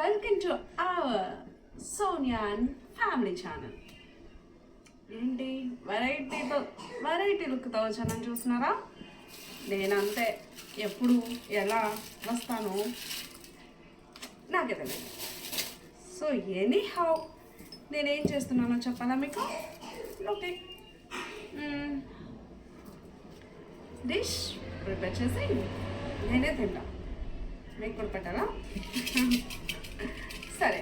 Welcome to our Sonia and family channel. ఏంటి variety లుక్తో channel చూస్తున్నారా? నేనంతే, ఎప్పుడు ఎలా వస్తానో నాకే తెలియదు. సో ఎనీ హౌ నేనేం చేస్తున్నానో చెప్పాలా మీకు? ఓకే, డిష్ ప్రిపేర్ చేసి నేనే తింటా, మీకు కూడా పెట్టాలా? సరే,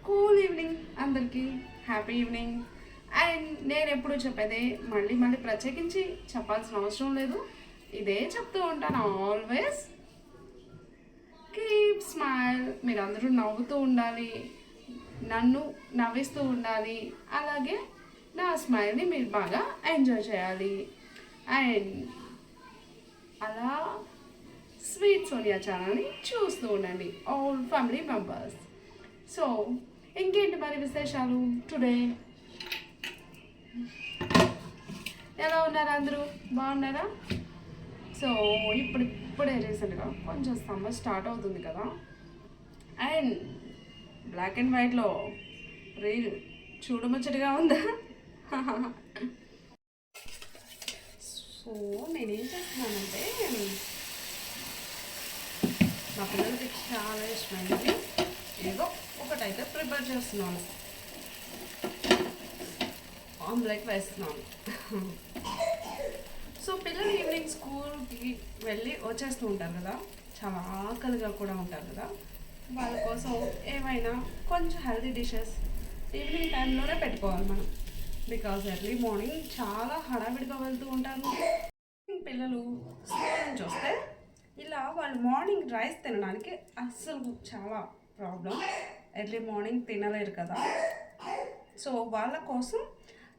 కూల్ ఈవినింగ్ అందరికీ, హ్యాపీ ఈవినింగ్. అండ్ నేను ఎప్పుడు చెప్పేది మళ్ళీ ప్రత్యేకించి చెప్పాల్సిన అవసరం లేదు, ఇదే చెప్తూ ఉంటాను ఆల్వేస్. Keep smile. మీరు అందరూ నవ్వుతూ ఉండాలి, నన్ను నవ్విస్తూ ఉండాలి, అలాగే నా స్మైల్ని మీరు బాగా ఎంజాయ్ చేయాలి. అండ్ అలా స్వీట్ సోనియా ఛానల్ని చూస్తూ ఉండండి, ఆల్ ఫ్యామిలీ మెంబర్స్. సో ఇంకేంటి మరి విశేషాలు టుడే? ఎలా ఉన్నారు అందరూ? బాగున్నారా? సో ఇప్పుడే రీసెంట్గా కొంచెం సమ్మర్ స్టార్ట్ అవుతుంది కదా, అండ్ బ్లాక్ అండ్ వైట్లో రీల్ చూడముచ్చటగా ఉందా? సో నేనేం చేస్తున్నానంటే, మా పిల్లలకి చాలా ఇష్టమైనది ఏదో ఒకటైతే ప్రిపేర్ చేస్తున్నాను. ఆమ్లెట్ వేస్తున్నాను. సో పిల్లలు ఈవినింగ్ స్కూల్కి వెళ్ళి వచ్చేస్తూ ఉంటారు కదా, చాలా ఆకలిగా కూడా ఉంటారు కదా, వాళ్ళ కోసం ఏమైనా కొంచెం హెల్తీ డిషెస్ ఈవినింగ్ టైంలోనే పెట్టుకోవాలి మనం. బికాజ్ ఎర్లీ మార్నింగ్ చాలా హడావిడిగా వెళ్తూ ఉంటారు పిల్లలు. స్కూల్ నుంచి వస్తే ఇలా వాళ్ళు మార్నింగ్ రైస్ తినడానికి అస్సలు చాలా ప్రాబ్లం, ఎర్లీ మార్నింగ్ తినలేరు కదా. సో వాళ్ళ కోసం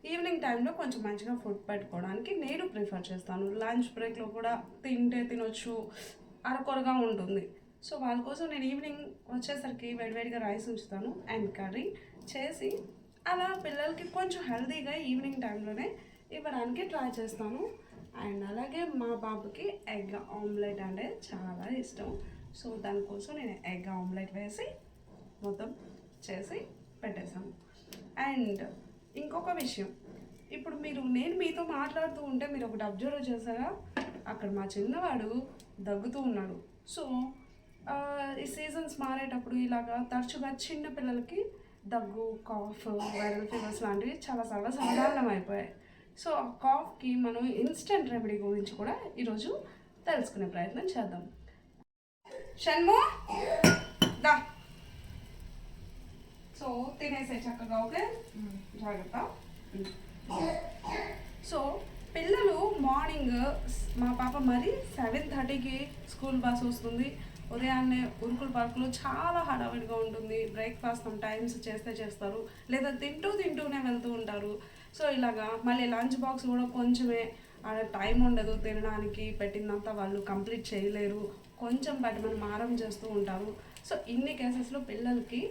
ఈవినింగ్ టైంలో కొంచెం మంచిగా ఫుడ్ పెట్టుకోవడానికి నేను ప్రిఫర్ చేస్తాను. లంచ్ బ్రేక్లో కూడా తినొచ్చు, అరకొరగా ఉంటుంది. సో వాళ్ళ కోసం నేను ఈవినింగ్ వచ్చేసరికి వేడివేడిగా రైస్ ఉంచుతాను అండ్ కర్రీ చేసి అలా పిల్లలకి కొంచెం హెల్తీగా ఈవినింగ్ టైంలోనే ఇవ్వడానికి ట్రై చేస్తాను. అండ్ అలాగే మా బాబుకి ఎగ్ ఆమ్లెట్ అంటే చాలా ఇష్టం. సో దానికోసం నేను ఎగ్ ఆమ్లెట్ వేసి మొత్తం చేసి పెట్టేశాను. అండ్ ఇంకొక విషయం, ఇప్పుడు నేను మీతో మాట్లాడుతూ ఉంటే మీరు ఒకటి అబ్జర్వ్ చేశారా? అక్కడ మా చిన్నవాడు దగ్గుతూ ఉన్నాడు. సో ఈ సీజన్స్ మారేటప్పుడు ఇలాగా తరచుగా చిన్న పిల్లలకి దగ్గు, కాఫ్, వైరల్ ఫీవర్స్ లాంటివి చాలా సర్వసాధారణం అయిపోయాయి. సో ఆ కాఫ్కి మనం ఇన్స్టెంట్ రెమెడీ గురించి కూడా ఈరోజు తెలుసుకునే ప్రయత్నం చేద్దాం. షణ్ము దా, సో తినేసే చక్కగా, ఓకే? జాగ్రత్త. సో పిల్లలు మార్నింగ్, మా పాప మరి 7:30కి స్కూల్ బస్ వస్తుంది. ఉదయాన్నే ఉరుకుల పార్కులో చాలా హడావిడిగా ఉంటుంది. బ్రేక్ఫాస్ట్ టైమ్స్ చేస్తారు, లేదా తింటూనే వెళ్తూ ఉంటారు. సో ఇలాగా మళ్ళీ లంచ్ బాక్స్ కూడా కొంచెమే, టైం ఉండదు తినడానికి, పెట్టిందంతా వాళ్ళు కంప్లీట్ చేయలేరు, కొంచెం పెట్టమని మారం చేస్తూ ఉంటారు. సో ఇన్ని కేసెస్లో పిల్లలకి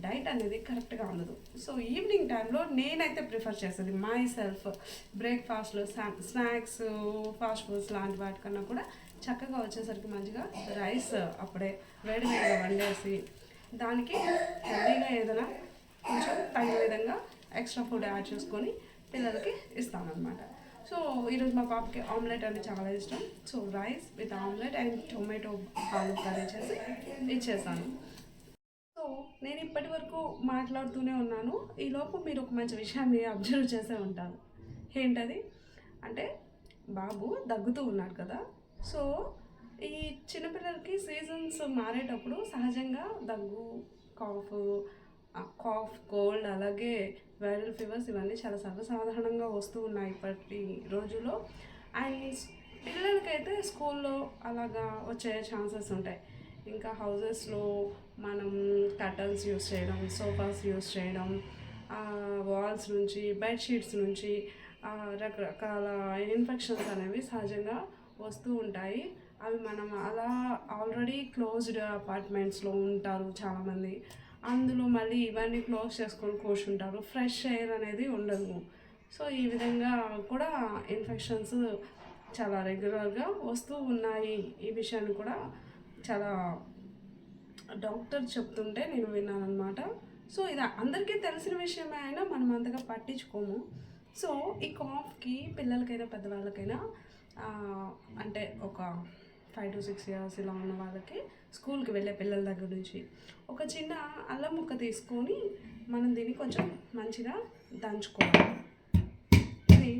డైట్ అనేది కరెక్ట్గా ఉండదు. సో ఈవినింగ్ టైంలో నేనైతే ప్రిఫర్ చేసేది మై సెల్ఫ్ బ్రేక్ఫాస్ట్లో స్నాక్స్, ఫాస్ట్ ఫుడ్స్ లాంటి వాటికన్నా కూడా చక్కగా వచ్చేసరికి మంచిగా రైస్ అప్పుడే వేడివేడిగా వండేసి దానికి హెల్దీగా ఏదైనా కొంచెం తగిన విధంగా ఎక్స్ట్రా ఫుడ్ యాడ్ చేసుకొని పిల్లలకి ఇస్తానన్నమాట. సో ఈరోజు మా పాపకి ఆమ్లెట్ అంటే చాలా ఇష్టం. So rice with omelette and tomato ఆలు కర్రీ చేసి ఇచ్చేసాను. సో నేను ఇప్పటి వరకు మాట్లాడుతూనే ఉన్నాను, ఈలోపు మీరు ఒక మంచి విషయాన్ని అబ్జర్వ్ చేసే ఉంటారు. ఏంటది అంటే, బాబు దగ్గుతూ ఉన్నాడు కదా. సో ఈ చిన్నపిల్లలకి సీజన్స్ మారేటప్పుడు సహజంగా దగ్గు, కాఫ్, కోల్డ్, అలాగే వైరల్ ఫీవర్స్ ఇవన్నీ చాలా సర్వసాధారణంగా వస్తూ ఉన్నాయి ఇప్పటి రోజుల్లో. అండ్ పిల్లలకైతే స్కూల్లో అలాగా వచ్చే ఛాన్సెస్ ఉంటాయి. ఇంకా హౌజెస్లో మనం కర్టన్స్ యూస్ చేయడం, సోఫాస్ యూస్ చేయడం, వాల్స్ నుంచి, బెడ్షీట్స్ నుంచి రకరకాల ఇన్ఫెక్షన్స్ అనేవి సహజంగా వస్తూ ఉంటాయి. అవి మనం అలా ఆల్రెడీ క్లోజ్డ్ అపార్ట్మెంట్స్లో ఉంటారు చాలామంది, అందులో మళ్ళీ ఇవన్నీ క్లోజ్ చేసుకొని కూర్చుంటారు, ఫ్రెష్ ఎయిర్ అనేది ఉండదు. సో ఈ విధంగా కూడా ఇన్ఫెక్షన్స్ చాలా రెగ్యులర్గా వస్తూ ఉన్నాయి. ఈ విషయాన్ని కూడా చాలా డాక్టర్ చెప్తుంటే నేను విన్నాను అనమాట. సో ఇది అందరికీ తెలిసిన విషయమే అయినా మనం అంతగా పట్టించుకోము. సో ఈ కాఫ్కి పిల్లలకైనా పెద్దవాళ్ళకైనా అంటే ఒక 5 to 6 years ఇలా ఉన్న వాళ్ళకి, స్కూల్కి వెళ్ళే పిల్లల దగ్గర నుంచి ఒక చిన్న అల్లం ముక్క తీసుకొని మనం దీన్ని కొంచెం మంచిగా దంచుకోవాలి. ఇది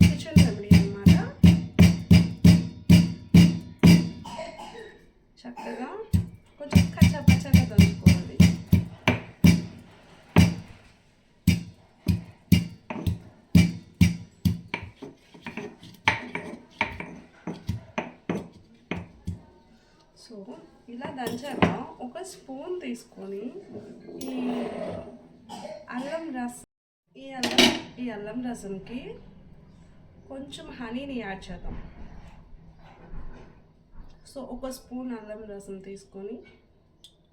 కిచెన్ రెమెడీ అన్నమాట. చక్కగా కొంచెం కచ్చా పచ్చగా దంచుకోవాలి. సో ఇలా దంచాక ఒక స్పూన్ తీసుకొని ఈ అల్లం రసం ఈ అల్లం రసంకి కొంచెం హనీని యాడ్ చేద్దాం. సో ఒక స్పూన్ అల్లం రసం తీసుకొని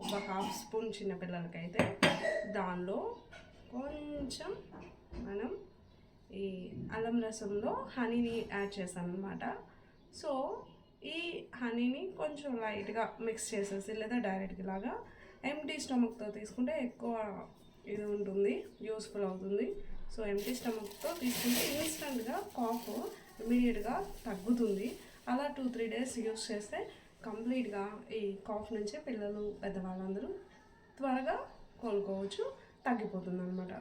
ఒక హాఫ్ స్పూన్ చిన్నపిల్లలకైతే దానిలో కొంచెం మనం ఈ అల్లం రసంలో హనీని యాడ్ చేస్తాను అనమాట. సో ఈ హనీని కొంచెం లైట్గా మిక్స్ చేసేసి లేదా డైరెక్ట్గా లాగా ఎంటీ స్టమక్తో తీసుకుంటే ఎక్కువ ఇది ఉంటుంది, యూస్ఫుల్ అవుతుంది. సో ఎంటీ స్టమక్తో తీసుకుంటే ఇన్స్టెంట్గా కాఫ్ ఇమీడియట్గా తగ్గుతుంది. అలా 2-3 days యూస్ చేస్తే కంప్లీట్గా ఈ కాఫ్ నుంచి పిల్లలు పెద్దవాళ్ళందరూ త్వరగా కోలుకోవచ్చు, తగ్గిపోతుంది అనమాట.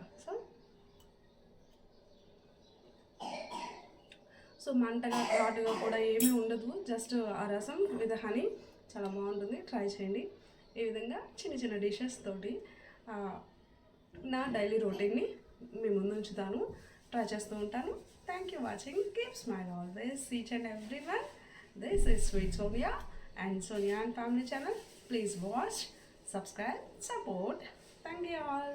సో మంటగా ఘాటుగా కూడా ఏమీ ఉండదు, జస్ట్ ఆ రసం విత్ హనీ చాలా బాగుంటుంది. ట్రై చేయండి. ఈ విధంగా చిన్న చిన్న డిషెస్ తోటి నా డైలీ రొటీన్ని మీ ముందు ఉంచుతాను, ట్రై చేస్తూ ఉంటాను. Thank you watching. Keep smile always each and every one. This is Sweet Sonia and Sonia and Family channel. Please watch, subscribe, support. Thank you all.